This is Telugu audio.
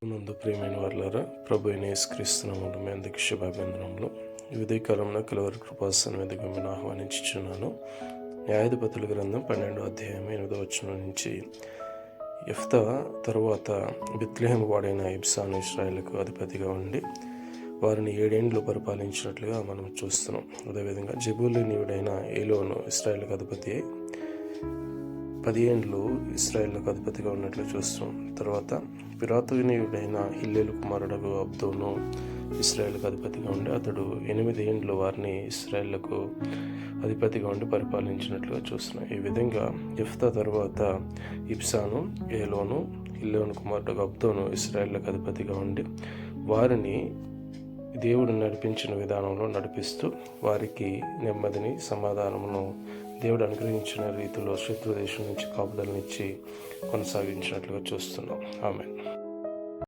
నందు ప్రియమైన వారులారా, ప్రభు అయిన యేసుక్రీస్తు నామములో మీ అందరికీ శుభాభివందనములు. ఈ ఉదయకాలంలో కలువరి కృపాసనం మీదుగా నేను ఆహ్వానించుచున్నాను. న్యాయాధిపతుల గ్రంథం 12వ అధ్యాయం 8వ వచనం నుంచి, యెఫ్తా తరువాత బెత్లెహేము వాడైన ఇబ్సాను ఇశ్రాయేలుకు అధిపతిగా ఉండి వారిని 7 ఏండ్లు పరిపాలించినట్లుగా మనం చూస్తున్నాం. అదేవిధంగా జెబూలూనీయుడైన ఏలోను ఇశ్రాయేలుకు అధిపతి అయి 10 ఏండ్లు ఇశ్రాయేలుకు అధిపతిగా ఉన్నట్లు చూస్తున్నాం. తర్వాత పిరాతోనీయుడైన హిల్లేలు కుమారుడు అబ్దోను ఇశ్రాయేలుకు అధిపతిగా ఉండి అతడు 8 ఏండ్లు వారిని ఇశ్రాయేలుకు అధిపతిగా ఉండి పరిపాలించినట్లుగా చూస్తున్నాం. ఈ విధంగా యెఫ్తా తర్వాత ఇబ్సాను, ఏలోను, హిల్లేలు కుమారుడు అబ్దోను ఇశ్రాయేలుకు అధిపతిగా ఉండి వారిని దేవుడు నడిపించిన విధానంలో నడిపిస్తూ వారికి నెమ్మదిని, సమాధానమును దేవుడు అనుగ్రహించిన రీతిలో శత్రు దేశం నుంచి కాపుదలనిచ్చి కొనసాగించినట్లుగా చూస్తున్నాం. ఆమేన్.